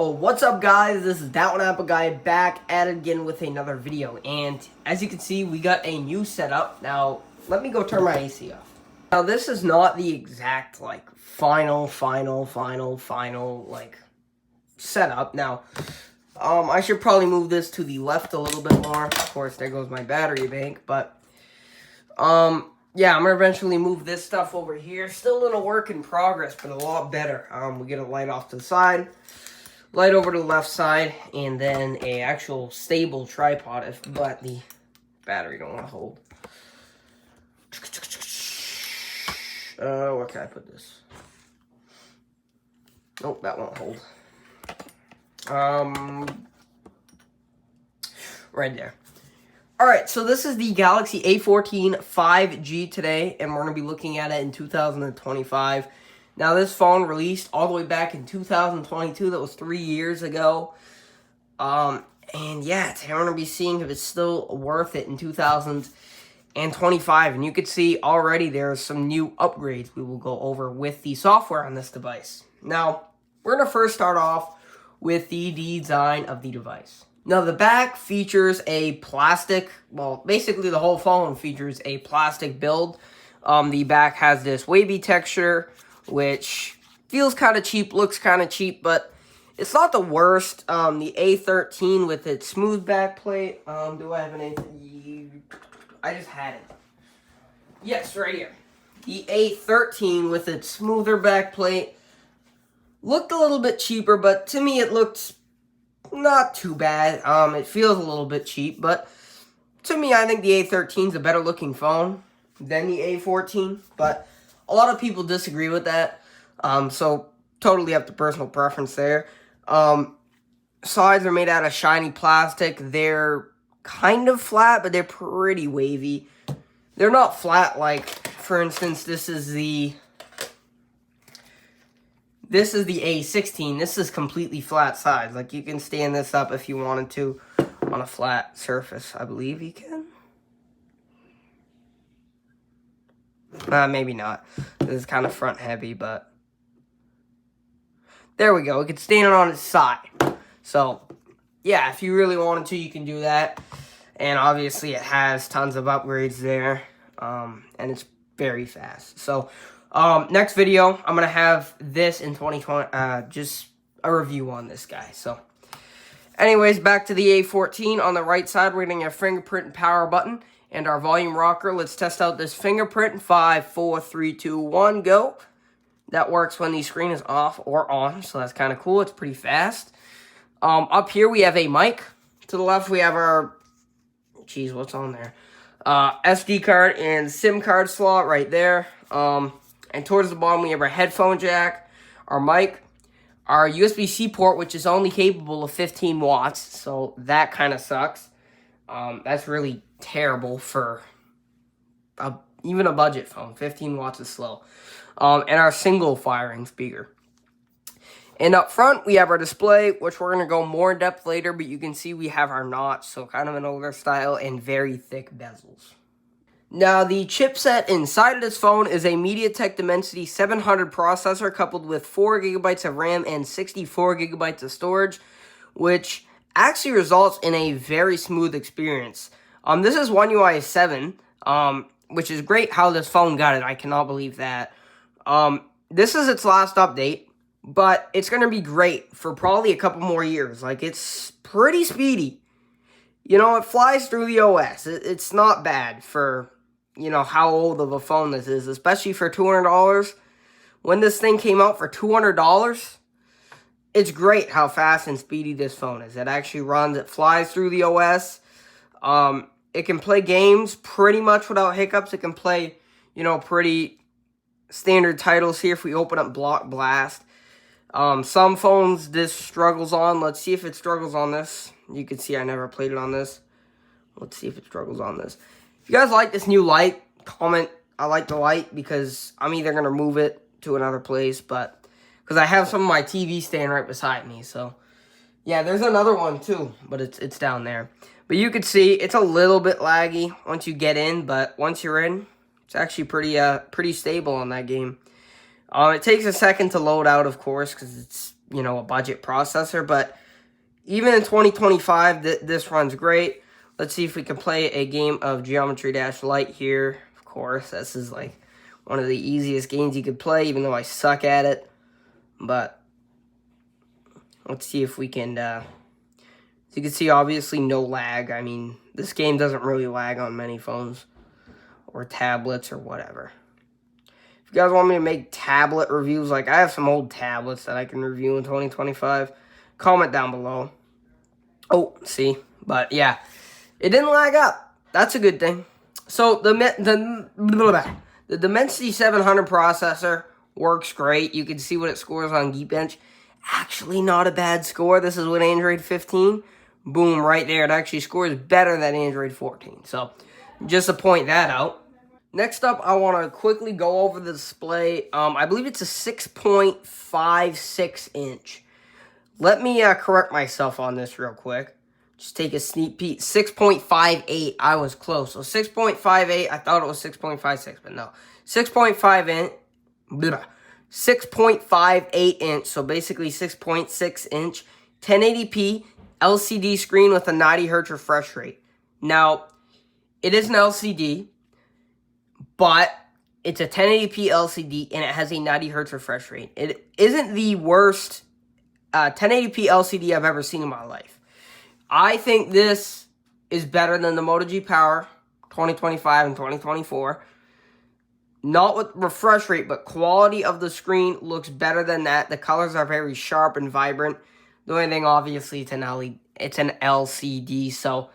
Oh, what's up, guys? This is That One Apple Guy back at it again with another video. And as you can see, we got a new setup. Now, let me go turn my AC off. Now, this is not the exact, final, setup. Now, I should probably move this to the left a little bit more. Of course, there goes my battery bank. But, yeah, I'm going to eventually move this stuff over here. Still in a work in progress, but a lot better. We get a light off to the side. Light over to the left side, and then a actual stable tripod, but the battery don't want to hold. Where can I put this? Nope, that won't hold. Right there. Alright, so this is the Galaxy A14 5G today, and we're going to be looking at it in 2025. Now, this phone released all the way back in 2022. That was 3 years ago. And yeah, today we're going to be seeing if it's still worth it in 2025. And you can see already there's some new upgrades we will go over with the software on this device. Now, we're going to first start off with the design of the device. Now, the back features a plastic, well, basically the whole phone features a plastic build. The back has this wavy texture, which feels kind of cheap, looks kind of cheap, but it's not the worst. The A13 with its smooth back plate. Do I have an A13? I just had it. Yes, right here. The A13 with its smoother back plate looked a little bit cheaper, but to me it looked not too bad. It feels a little bit cheap, but to me I think the A13 is a better looking phone than the A14, but a lot of people disagree with that, so totally up to personal preference there. Sides are made out of shiny plastic. They're kind of flat, but they're pretty wavy. They're not flat like, for instance, this is the A16. This is completely flat sides. Like, you can stand this up if you wanted to on a flat surface. I believe you can. Maybe not. This is kind of front heavy, but there we go. We could stand it on its side. So, yeah, if you really wanted to, you can do that. And obviously, it has tons of upgrades there, and it's very fast. So, next video, I'm going to have this in 2020, just a review on this guy. So, anyways, back to the A14. On the right side, we're getting a fingerprint and power button. And our volume rocker. Let's test out this fingerprint. 5, 4, 3, 2, 1, go. That works when the screen is off or on, so that's kind of cool. It's pretty fast. Up here we have a mic. To the left we have our, geez, what's on there? SD card and SIM card slot right there. And towards the bottom we have our headphone jack, our mic, our USB-C port, which is only capable of 15 watts, so that kind of sucks. That's really terrible for even a budget phone. 15 watts is slow. And our single firing speaker. And up front, we have our display, which we're going to go more in depth later, but you can see we have our notch, so kind of an older style and very thick bezels. Now, the chipset inside of this phone is a MediaTek Dimensity 700 processor coupled with 4 GB of RAM and 64 GB of storage, which actually results in a very smooth experience. This is One UI 7, which is great how this phone got it. I cannot believe that. This is its last update, but it's going to be great for probably a couple more years. Like, it's pretty speedy. You know, it flies through the OS. It's not bad for, you know, how old of a phone this is, especially for $200. When this thing came out for $200, it's great how fast and speedy this phone is. It actually runs, it flies through the OS. It can play games pretty much without hiccups. It can play, you know, pretty standard titles here if we open up Block Blast. Some phones this struggles on. Let's see if it struggles on this. You can see I never played it on this. Let's see if it struggles on this. If you guys like this new light, comment I like the light, because I'm either going to move it to another place, but because I have some of my TV stand right beside me, so yeah, there's another one too, but it's down there. But you can see it's a little bit laggy once you get in, but once you're in, it's actually pretty stable on that game. It takes a second to load out, of course, because it's you know, a budget processor. But even in 2025, this runs great. Let's see if we can play a game of Geometry Dash Light here. Of course, this is like one of the easiest games you could play, even though I suck at it. But let's see if we can, as you can see, obviously no lag. I mean, this game doesn't really lag on many phones or tablets or whatever. If you guys want me to make tablet reviews, like I have some old tablets that I can review in 2025, comment down below. Oh, see, but yeah, it didn't lag up. That's a good thing. So the Dimensity 700 processor works great. You can see what it scores on Geekbench. Actually, not a bad score. This is with Android 15. Boom, right there. It actually scores better than Android 14. So just to point that out. Next up, I want to quickly go over the display. I believe it's a 6.56 inch. Let me correct myself on this real quick. Just take a sneak peek. 6.58. I was close. So 6.58. I thought it was 6.56, but no. 6.58 inch. So basically 6.6 inch. 1080p LCD screen with a 90 hertz refresh rate. Now, it is an LCD, but it's a 1080p LCD and it has a 90 hertz refresh rate. It isn't the worst 1080p LCD I've ever seen in my life. I think this is better than the Moto G Power 2025 and 2024. Not with refresh rate, but quality of the screen looks better than that. The colors are very sharp and vibrant. The only thing, obviously, it's an LCD, so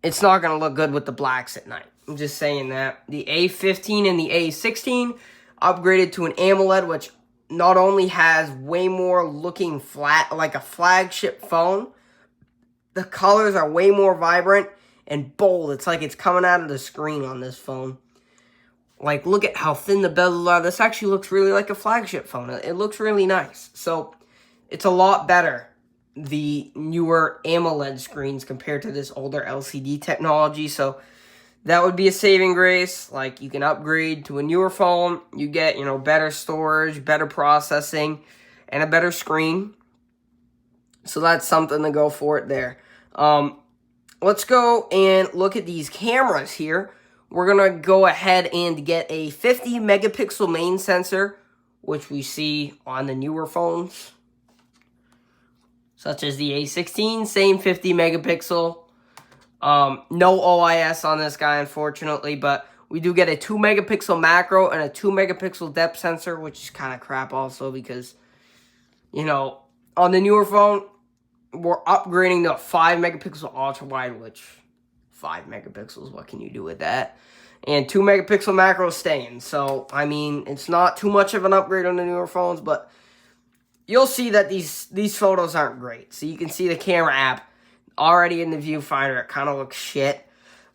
it's not going to look good with the blacks at night. I'm just saying that. The A15 and the A16 upgraded to an AMOLED, which not only has way more looking flat, like a flagship phone, the colors are way more vibrant and bold. It's like it's coming out of the screen on this phone. Like, look at how thin the bezels are. This actually looks really like a flagship phone. It looks really nice. So, it's a lot better, the newer AMOLED screens compared to this older LCD technology. So, that would be a saving grace. Like, you can upgrade to a newer phone. You get, you know, better storage, better processing, and a better screen. So that's something to go for it there. Let's go and look at these cameras here. We're going to go ahead and get a 50 megapixel main sensor, which we see on the newer phones, such as the A16, same 50 megapixel. No OIS on this guy, unfortunately, but we do get a 2 megapixel macro and a 2 megapixel depth sensor, which is kind of crap also because, you know, on the newer phone, we're upgrading to a 5 megapixel ultra wide, which 5 megapixels, what can you do with that? And 2 megapixel macro staying. So, I mean, it's not too much of an upgrade on the newer phones, but you'll see that these photos aren't great. So you can see the camera app already in the viewfinder. It kind of looks shit.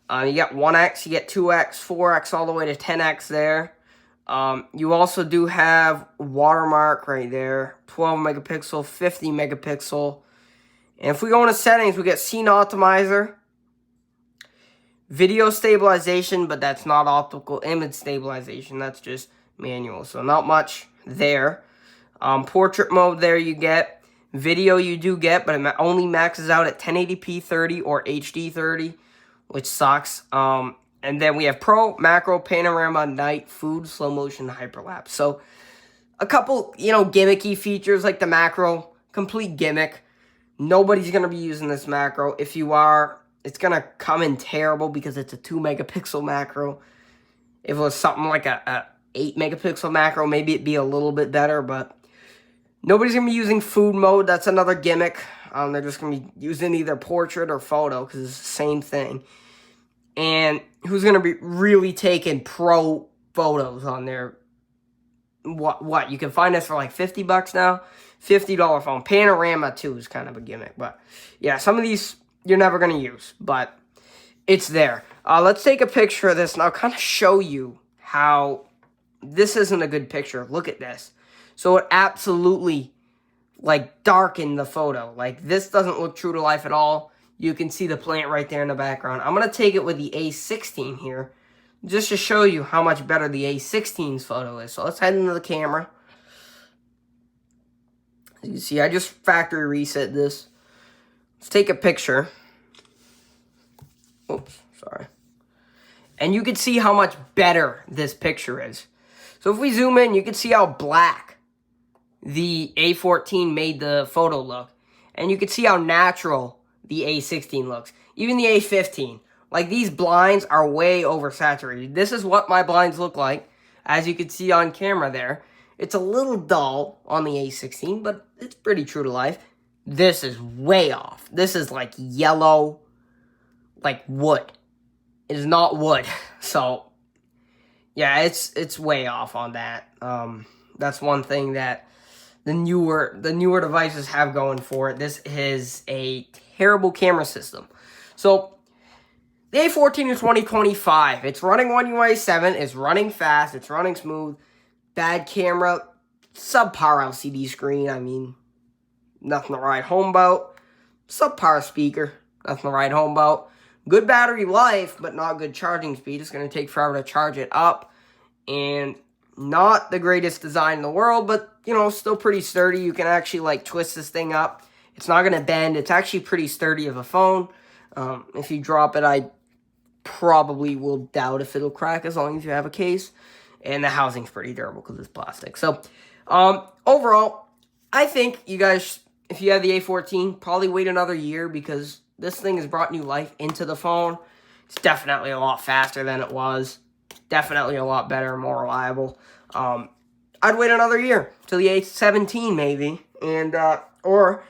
You get 1x, you get 2x, 4x, all the way to 10x there. You also do have watermark right there. 12 megapixel, 50 megapixel. And if we go into settings, we get scene optimizer, video stabilization, but that's not optical image stabilization. That's just manual. So not much there. Portrait mode there you get. Video you do get, but it only maxes out at 1080p 30 or HD 30, which sucks. And then we have Pro, Macro, Panorama, Night, Food, Slow Motion, Hyperlapse. So a couple, you know, gimmicky features like the macro, complete gimmick. Nobody's going to be using this macro. If you are, it's going to come in terrible because it's a 2 megapixel macro. If it was something like a 8 megapixel macro, maybe it'd be a little bit better, but nobody's going to be using food mode. That's another gimmick. They're just going to be using either portrait or photo because it's the same thing. And who's going to be really taking pro photos on there? What? You can find this for like $50 now. $50 phone. Panorama, too, is kind of a gimmick. But, yeah, some of these you're never going to use. But it's there. Let's take a picture of this, and I'll kind of show you how this isn't a good picture. Look at this. So it absolutely, like, darkened the photo. Like, this doesn't look true to life at all. You can see the plant right there in the background. I'm going to take it with the A16 here, just to show you how much better the A16's photo is. So let's head into the camera. As you see, I just factory reset this. Let's take a picture. Oops, sorry. And you can see how much better this picture is. So if we zoom in, you can see how black the A14 made the photo look. And you can see how natural the A16 looks. Even the A15. Like, these blinds are way oversaturated. This is what my blinds look like, as you can see on camera there. It's a little dull on the A16, but it's pretty true to life. This is way off. This is like yellow, like wood. It is not wood. So, yeah, it's way off on that. That's one thing that the newer devices have going for it. This is a terrible camera system. So, the A14 is 2025. It's running One UI 7. It's running fast. It's running smooth. Bad camera. Subpar LCD screen. I mean, nothing to write home about. Subpar speaker. Nothing to write home about. Good battery life, but not good charging speed. It's going to take forever to charge it up. And not the greatest design in the world, but, you know, still pretty sturdy. You can actually, like, twist this thing up. It's not going to bend. It's actually pretty sturdy of a phone. If you drop it, I probably will doubt if it'll crack as long as you have a case. And the housing's pretty durable because it's plastic. So, overall, I think you guys, if you have the A14, probably wait another year because this thing has brought new life into the phone. It's definitely a lot faster than it was. Definitely a lot better and more reliable. I'd wait another year till the A17 maybe. And, or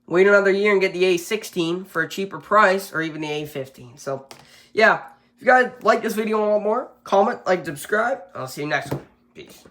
wait another year and get the A16 for a cheaper price, or even the A15. So, yeah, if you guys like this video and want more, comment, like, subscribe. I'll see you next one. Peace.